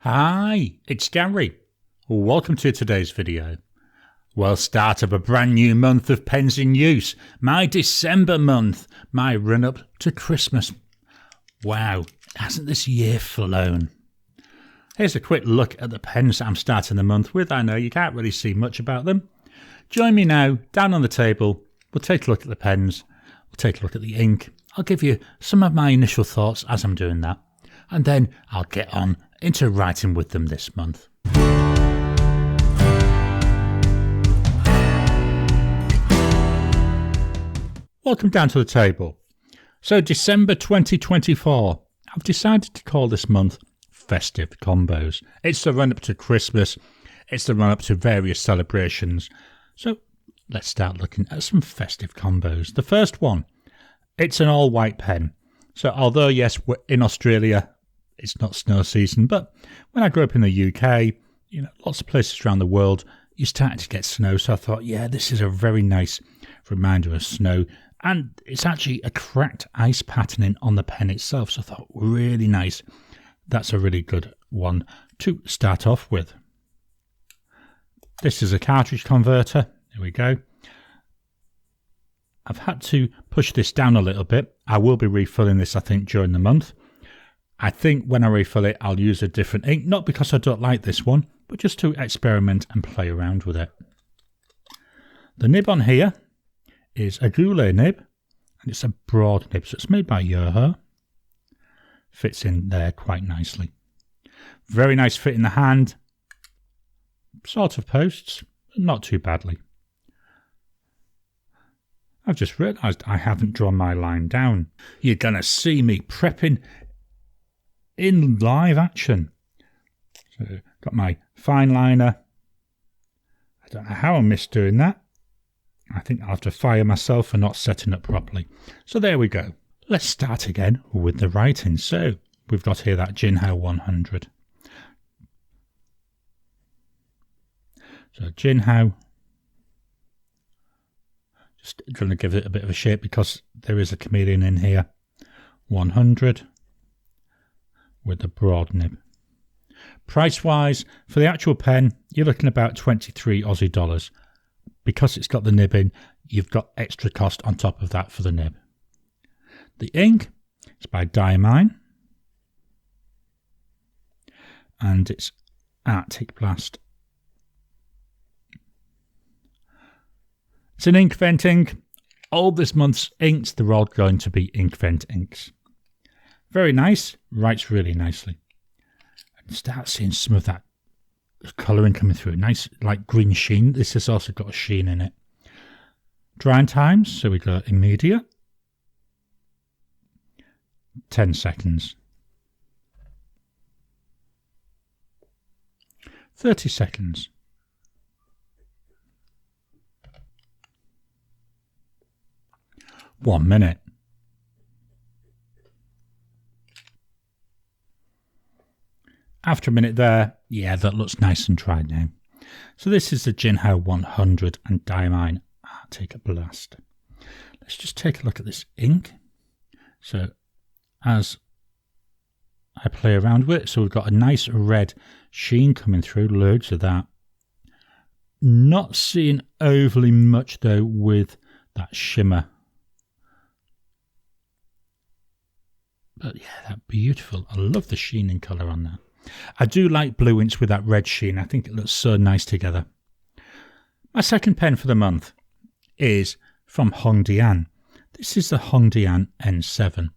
Hi, it's Gary. Welcome to today's video. Well, start of a brand new month of pens in use. My December month, my run up to Christmas. Wow, hasn't this year flown? Here's a quick look at the pens I'm starting the month with. I know you can't really see much about them. Join me now, down on the table. We'll take a look at the pens. We'll take a look at the ink. I'll give you some of my initial thoughts as I'm doing that. And then I'll get on into writing with them this month. Welcome down to the table. So December 2024, I've decided to call this month Festive Combos. It's the run up to Christmas, it's the run up to various celebrations. So let's start looking at some festive combos. The first one, it's an all white pen. So although yes, we're in Australia, it's not snow season, but when I grew up in the UK, lots of places around the world, you started to get snow. So I thought, yeah, this is a very nice reminder of snow. And it's actually a cracked ice patterning on the pen itself. So I thought, really nice. That's a really good one to start off with. This is a cartridge converter. There we go. I've had to push this down a little bit. I will be refilling this, I think, during the month. I think when I refill it, I'll use a different ink, not because I don't like this one, but just to experiment and play around with it. The nib on here is a goulet nib, and it's a broad nib, so it's made by Jinhao. Fits in there quite nicely. Very nice fit in the hand. Sort of posts, but not too badly. I've just realised I haven't drawn my line down. You're going to see me prepping in live action. So got my fine liner. I don't know how I missed doing that. I think I'll have to fire myself for not setting up properly. So there we go. Let's start again with the writing. So we've got here that Jinhao 100. So Jinhao. Just going to give it a bit of a shape because there is a chameleon in here. 100. With the broad nib. Price wise, for the actual pen, you're looking about 23 Aussie dollars. Because it's got the nib in, you've got extra cost on top of that for the nib. The ink is by Diamine. And it's Artic Blast. It's an ink vent ink. All this month's inks, they're all going to be ink vent inks. Very nice, writes really nicely. And start seeing some of that colouring coming through. Nice, like green sheen. This has also got a sheen in it. Drying times, so we go immediate. 10 seconds. 30 seconds. 1 minute. After a minute there, yeah, that looks nice and dried now. So this is the Jinhao 100 and Diamine Artic Blast. Let's just take a look at this ink. So as I play around with it, so we've got a nice red sheen coming through, loads of that. Not seeing overly much though with that shimmer. But yeah, that beautiful. I love the sheening colour on that. I do like blue inks with that red sheen. I think it looks so nice together. My second pen for the month is from HongDian. This is the HongDian N7.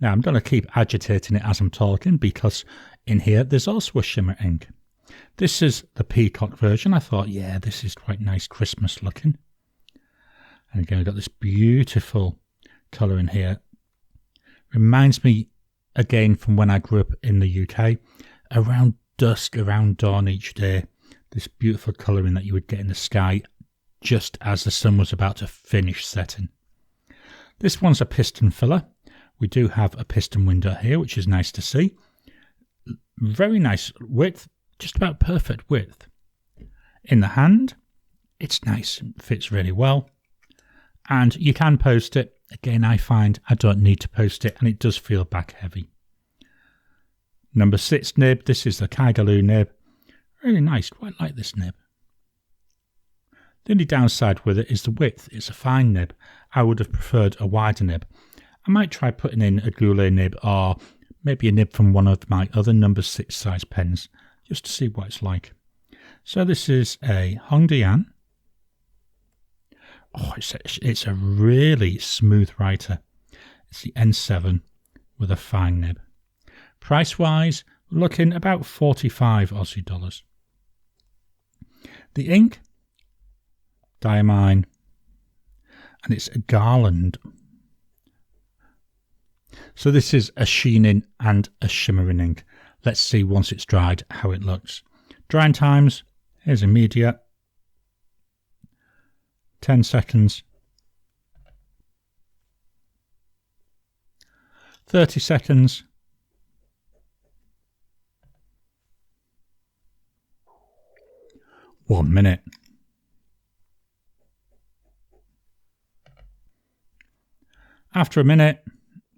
Now I'm going to keep agitating it as I'm talking because in here there's also a shimmer ink. This is the peacock version. I thought, yeah, this is quite nice Christmas looking. And again, we've got this beautiful colour in here. Reminds me again from when I grew up in the UK. Around dusk, around dawn each day, this beautiful colouring that you would get in the sky just as the sun was about to finish setting. This one's a piston filler. We do have a piston window here, which is nice to see. Very nice width, just about perfect width. In the hand, it's nice, it fits really well. And you can post it. Again, I find I don't need to post it and it does feel back heavy. Number 6 nib, this is the Kaigaloo nib. Really nice, quite like this nib. The only downside with it is the width. It's a fine nib. I would have preferred a wider nib. I might try putting in a Goulet nib or maybe a nib from one of my other number 6 size pens just to see what it's like. So this is a HongDian. Oh, it's a really smooth writer. It's the N7 with a fine nib. Price wise, looking about 45 Aussie dollars. The ink, Diamine, and it's a Garland. So this is a sheening and a shimmering ink. Let's see once it's dried how it looks. Drying times, here's immediate. 10 seconds. 30 seconds. 1 minute. After a minute,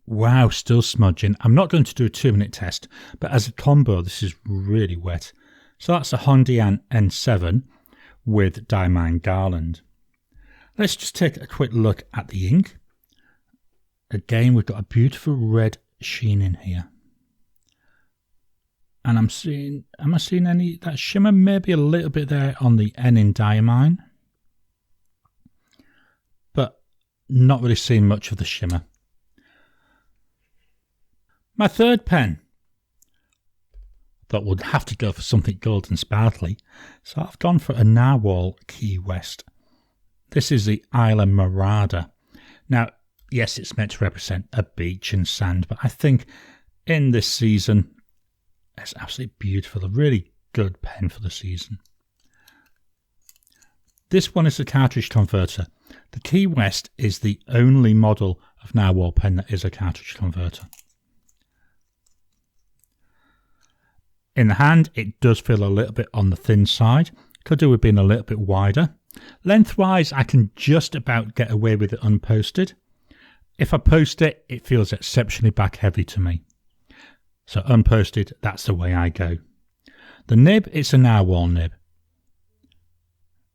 wow, still smudging. I'm not going to do a 2-minute test, but as a combo, this is really wet. So that's a HongDian N7 with Diamine Garland. Let's just take a quick look at the ink. Again, we've got a beautiful red sheen in here. And am I seeing any, that shimmer? Maybe a little bit there on the N in Diamine. But not really seeing much of the shimmer. My third pen. Thought would have to go for something gold and sparkly. So I've gone for a Narwhal Key West. This is the Isla Marada. Now, yes, it's meant to represent a beach and sand, but I think in this season, it's absolutely beautiful. A really good pen for the season. This one is a cartridge converter. The Key West is the only model of Narwhal pen that is a cartridge converter. In the hand, it does feel a little bit on the thin side. Could do with being a little bit wider. Lengthwise, I can just about get away with it unposted. If I post it, it feels exceptionally back heavy to me. So unposted, that's the way I go. The nib, it's a Narwhal nib.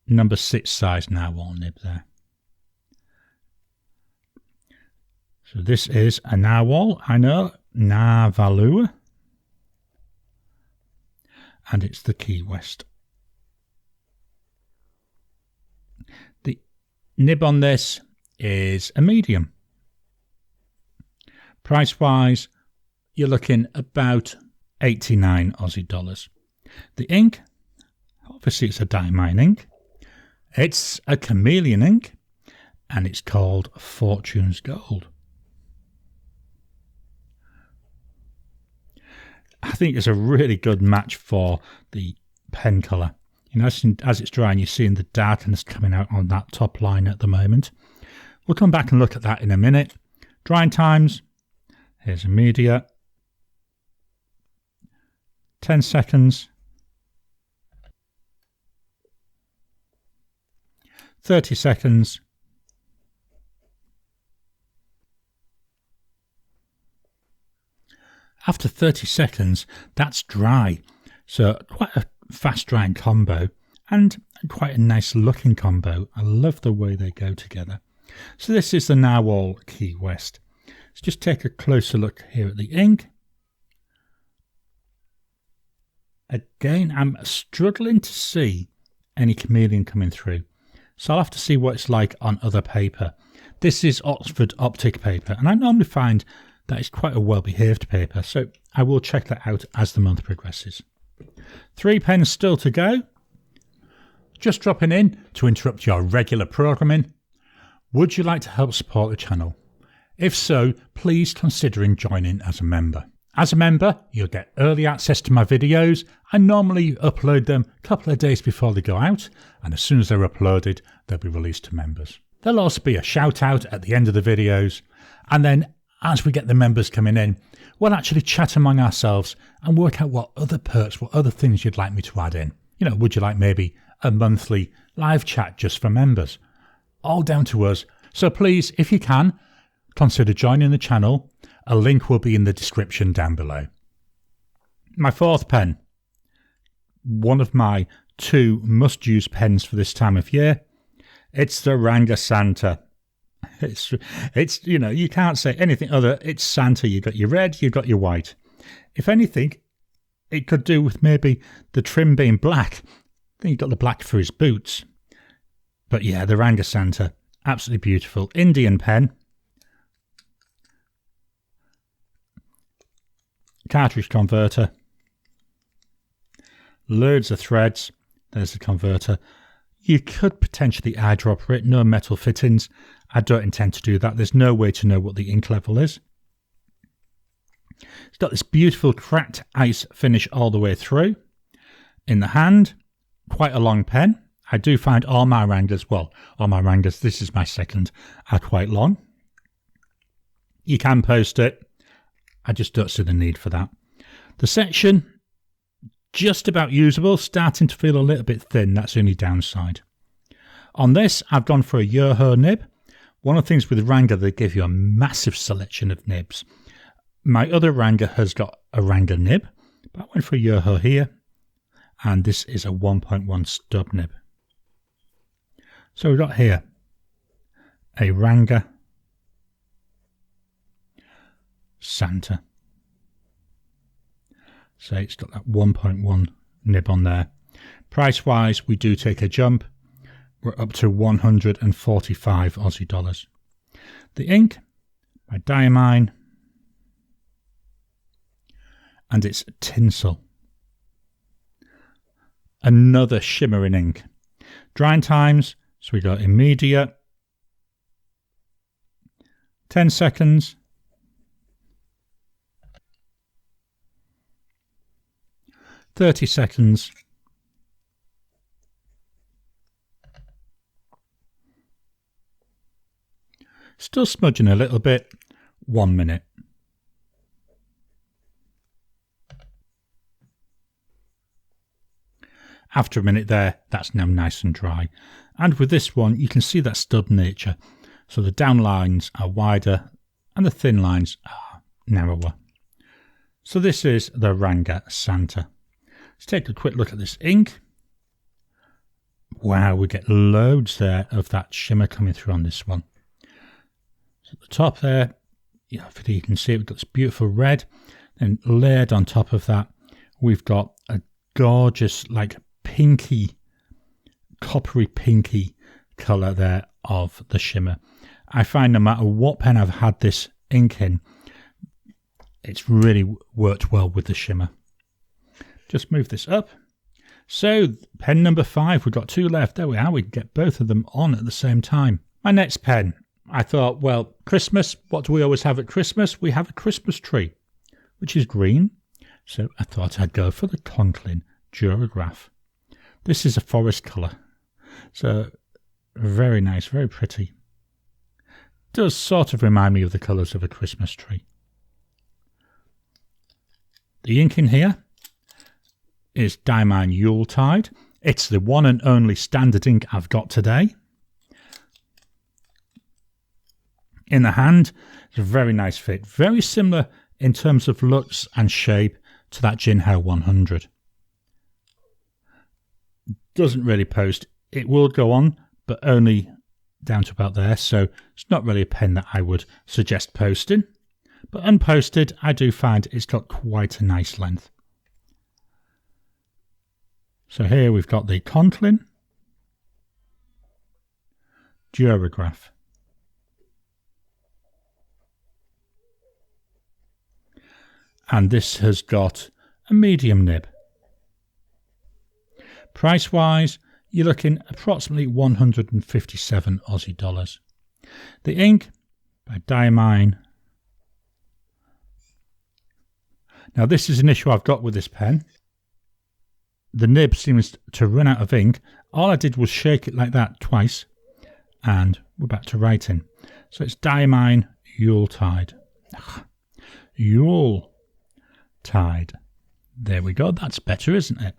Number 6 size Narwhal nib there. So this is a Narwhal, I know, Nahvalur. And it's the Key West. The nib on this is a medium. Price wise, you're looking about 89 Aussie dollars. The ink, obviously it's a Diamine ink. It's a chameleon ink and it's called Fortune's Gold. I think it's a really good match for the pen colour. You know, as it's drying, you're seeing the darkness coming out on that top line at the moment. We'll come back and look at that in a minute. Drying times, here's immediate. 10 seconds. 30 seconds. After 30 seconds, that's dry. So quite a fast drying combo and quite a nice looking combo. I love the way they go together. So this is the Narwhal Key West. Let's just take a closer look here at the ink. Again, I'm struggling to see any chameleon coming through. So I'll have to see what it's like on other paper. This is Oxford Optic paper, and I normally find that is quite a well-behaved paper, so I will check that out as the month progresses. 3 pens still to go. Just dropping in to interrupt your regular programming. Would you like to help support the channel? If so, please consider joining as a member. As a member, you'll get early access to my videos. I normally upload them a couple of days before they go out, and as soon as they're uploaded, they'll be released to members. There'll also be a shout out at the end of the videos, and then as we get the members coming in, we'll actually chat among ourselves and work out what other perks, what other things you'd like me to add in. You know, would you like maybe a monthly live chat just for members? All down to us. So please, if you can, consider joining the channel. A link will be in the description down below. My fourth pen. One of my 2 must-use pens for this time of year. It's the Ranga Santa. It's you can't say anything other. It's Santa. You've got your red, you've got your white. If anything, it could do with maybe the trim being black. Then you've got the black for his boots. But yeah, the Ranga Santa, absolutely beautiful. Indian pen. Cartridge converter. Loads of threads. There's the converter. You could potentially eyedropper it. No metal fittings. I don't intend to do that. There's no way to know what the ink level is. It's got this beautiful cracked ice finish all the way through. In the hand, quite a long pen. I do find all my Rangas, this is my second, are quite long. You can post it. I just don't see the need for that. The section, just about usable, starting to feel a little bit thin. That's the only downside. On this, I've gone for a Yoho nib. One of the things with Ranga, they give you a massive selection of nibs. My other Ranga has got a Ranga nib, but I went for a Yoho here, and this is a 1.1 stub nib. So we've got here a Ranga Santa. So it's got that 1.1 nib on there. Price-wise, we do take a jump. We're up to 145 Aussie dollars. The ink by Diamine, and it's Tinsel. Another shimmering ink. Drying times, so we got immediate, 10 seconds, 30 seconds, still smudging a little bit, 1 minute. After a minute there, that's now nice and dry. And with this one, you can see that stub nature. So the down lines are wider and the thin lines are narrower. So this is the Ranga Santa. Let's take a quick look at this ink. Wow, we get loads there of that shimmer coming through on this one. So at the top there, you can see it, we've got this beautiful red. And layered on top of that, we've got a gorgeous, like pinky, coppery pinky colour there of the shimmer. I find no matter what pen I've had this ink in, it's really worked well with the shimmer. Just move this up. So pen number 5, we've got 2 left. There we are, we can get both of them on at the same time. My next pen, I thought, well, Christmas, what do we always have at Christmas? We have a Christmas tree, which is green. So I thought I'd go for the Conklin Duragraph. This is a forest colour. So very nice, very pretty. Does sort of remind me of the colours of a Christmas tree. The ink in here is Diamine Yuletide. It's the one and only standard ink I've got today. In the hand, it's a very nice fit. Very similar in terms of looks and shape to that Jinhao 100. Doesn't really post. It will go on, but only down to about there. So it's not really a pen that I would suggest posting. But unposted, I do find it's got quite a nice length. So here we've got the Conklin Duragraph. And this has got a medium nib. Price wise, you're looking approximately 157 Aussie dollars. The ink by Diamine. Now this is an issue I've got with this pen. The nib seems to run out of ink. All I did was shake it like that twice and we're back to writing. So it's Diamine Yuletide. Yuletide. There we go. That's better, isn't it?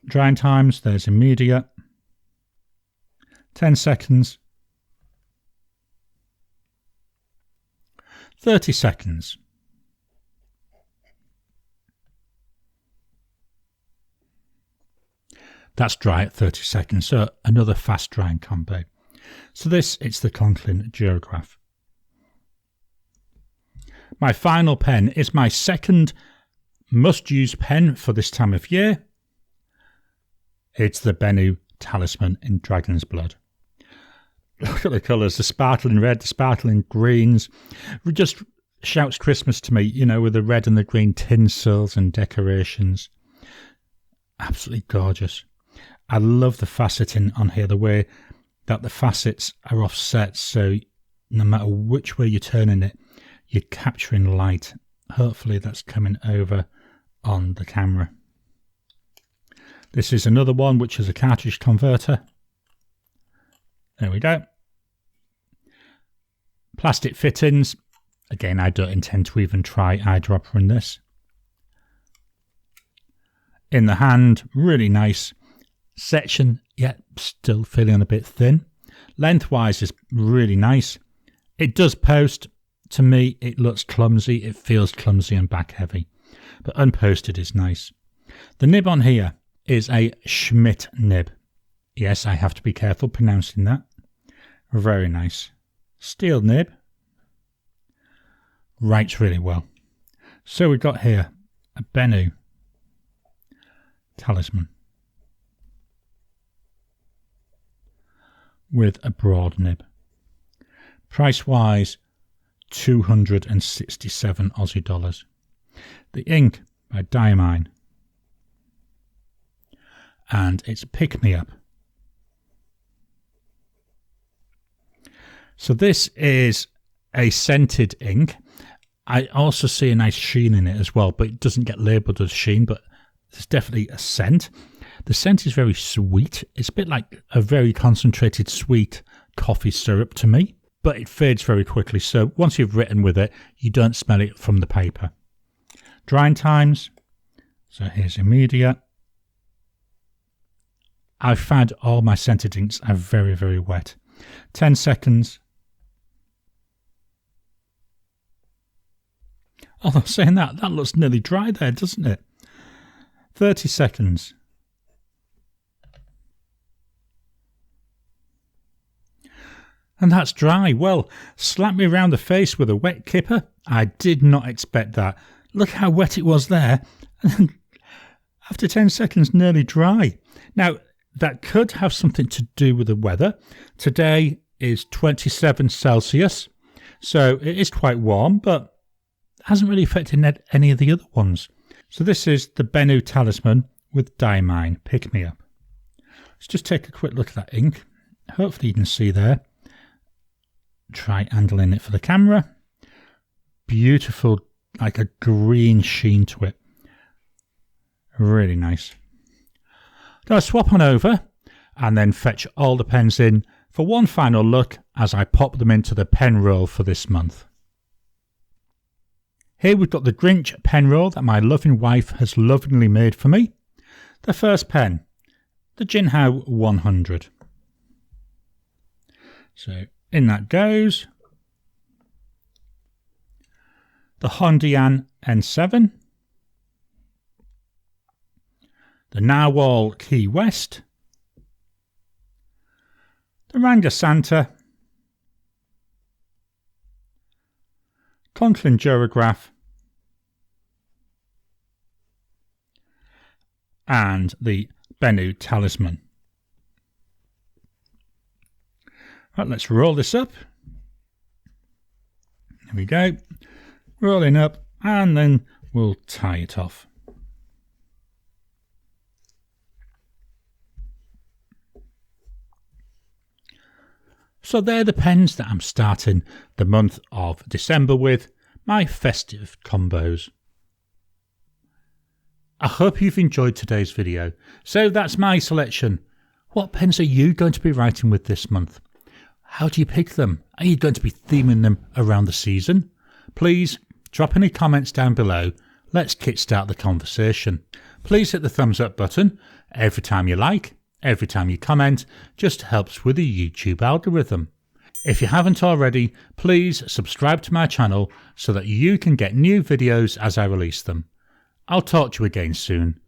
Drying times, there's immediate. 10 seconds. 30 seconds. That's dry at 30 seconds, so another fast drying combo. So this, it's the Conklin Duragraph. My final pen is my second must-use pen for this time of year. It's the Benu Talisman in Dragon's Blood. Look at the colours, the sparkling red, the sparkling greens. It just shouts Christmas to me, you know, with the red and the green tinsels and decorations. Absolutely gorgeous. I love the faceting on here, the way that the facets are offset, so no matter which way you're turning it, you're capturing light. Hopefully that's coming over on the camera. This is another one which is a cartridge converter. There we go. Plastic fittings. Again, I don't intend to even try eyedropper in this. In the hand, really nice section, yet still feeling a bit thin. Lengthwise is really nice. It does post. To me, it looks clumsy. It feels clumsy and back heavy. But unposted is nice. The nib on here is a Schmidt nib. Yes, I have to be careful pronouncing that. Very nice. Steel nib. Writes really well. So we've got here a Benu Talisman with a broad nib. Price-wise, 267 Aussie dollars. The ink by Diamine. And it's Pick Me Up. So this is a scented ink. I also see a nice sheen in it as well, but it doesn't get labelled as sheen, but there's definitely a scent. The scent is very sweet. It's a bit like a very concentrated sweet coffee syrup to me, but it fades very quickly. So once you've written with it, you don't smell it from the paper. Drying times. So here's immediate. I've found all my scented inks are very, very wet. 10 seconds. Although saying that looks nearly dry there, doesn't it? 30 seconds. And that's dry. Well, slap me around the face with a wet kipper. I did not expect that. Look how wet it was there. And after 10 seconds, nearly dry. Now, that could have something to do with the weather. Today is 27 Celsius, so it is quite warm, but hasn't really affected any of the other ones. So this is the Benu Talisman with Diamine. Pick Me Up. Let's just take a quick look at that ink. Hopefully you can see there. Try angling it for the camera. Beautiful, like a green sheen to it. Really nice. I'll swap on over and then fetch all the pens in for one final look as I pop them into the pen roll for this month. Here we've got the Grinch pen roll that my loving wife has lovingly made for me. The first pen, the Jinhao 100. So in that goes the HongDian N7, the Nahvalur Key West, the Ranga Santa, Conklin Duragraph, and the Benu Talisman. Right, let's roll this up. There we go. Rolling up, and then we'll tie it off. So they're the pens that I'm starting the month of December with, my festive combos. I hope you've enjoyed today's video. So that's my selection. What pens are you going to be writing with this month? How do you pick them? Are you going to be theming them around the season? Please drop any comments down below. Let's kickstart the conversation. Please hit the thumbs up button every time you like. Every time you comment just helps with the YouTube algorithm. If you haven't already, please subscribe to my channel so that you can get new videos as I release them. I'll talk to you again soon.